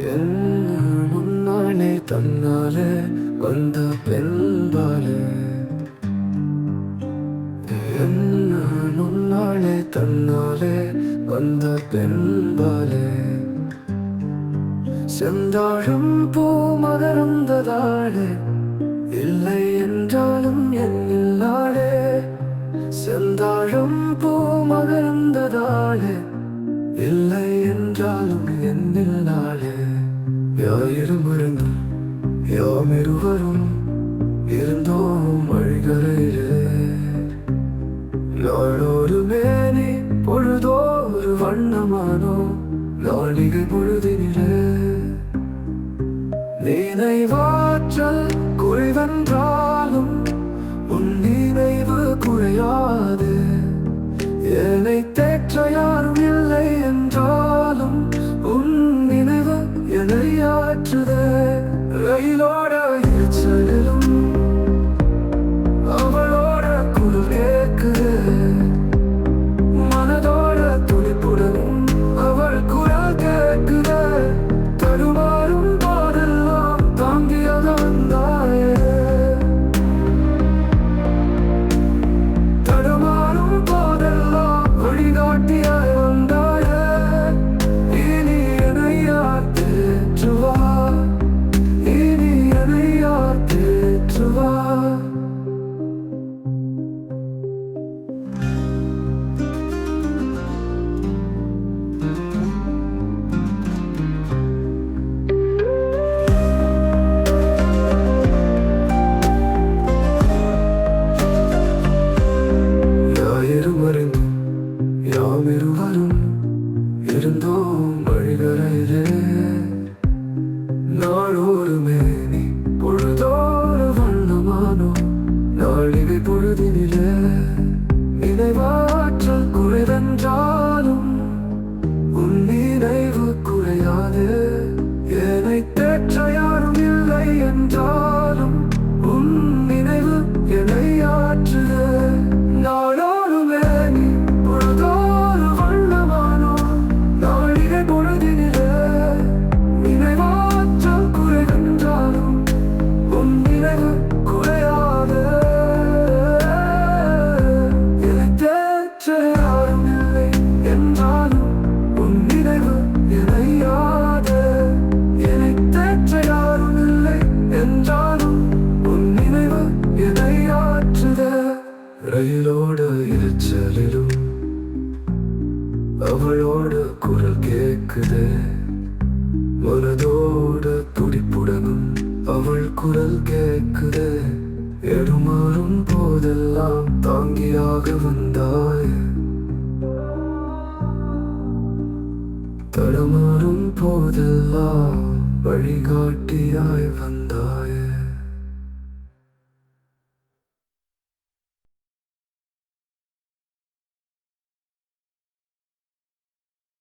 என்ன முன்னாலே தன்னாலே வந்த பெண்பாலே என்ன முன்னாலே தன்னாலே வந்த பெண்பாலே செந்தாழம் பூ மகரந்ததாளே இல்லை என்றாலும் என்னில்லாளே செந்தாழம் பூ மகரந்ததாளே இல்லை என்றாலும் என்னில்லாளே யாயிருமிருந்தும் யாமிருவரும் இருந்தோம் வழிகரையிலே நாளொரு மேனி பொழுதோரு வண்ணமானோ நாளிகை பொழுதினிலே நினைவாற்றல் குறைவென்றாலும் உன் நினைவு குறையாது என்னை தேற்ற யாரும் இல்லை என்றாலும் உன் நினைவு என்னை ஆற்றுதே ரயிலோட எரிச்சலிலும் அவளோட குரல் கேட்குது மனதோட துடிப்புடனும் அவள் குரல் கேட்குது தடுமாறும் போதெல்லாம் தாங்கியதாயே தடுமாறும் போதெல்லாம் வழிகாட்டியாய் வந்தாயே இனி என்னை யார் தேற்றுவா இனி என்னை யார் தேற்றுவா யாயிருமறிந்தும் யாமிருவரும் இருந்தோம் வழிகரையிலே நாளொரு மேனி பொழுதோறு வண்ணமானோ நாளிகை பொழுதினிலே நினைவாற்றல் குறைவென்றாலும் உன் நினைவு குறையாது என்னை தேற்ற யாரும் இல்லை என்றாலும் உன் நினைவு என்னை ஆற்றுது நாளொரு மேனி பொழுதோறு வண்ணமானோ நாளிகை பொழுதினிலே நினைவாற்றல் குறைவென்றாலும் உன் நினைவு குறையாது என்னை தேற்ற யாரும் இல்லை என்றாலும் உன் நினைவு என்னை ஆது என்னை தேற்ற யாரும் இல்லை என்றாலும் உன் நினைவு என்னை ஆற்றுதே ரயிலோட எரிச்சலிலும் அவளோட குரல் கேட்குது மனதோட துடிப்புடனும் அவள் குரல் கேட்குது எடுமாறும் போதெல்லாம் தாங்கியாக வந்தாய் தடமாறும் போதெல்லாம் வழிகாட்டியாய் வந்தாய்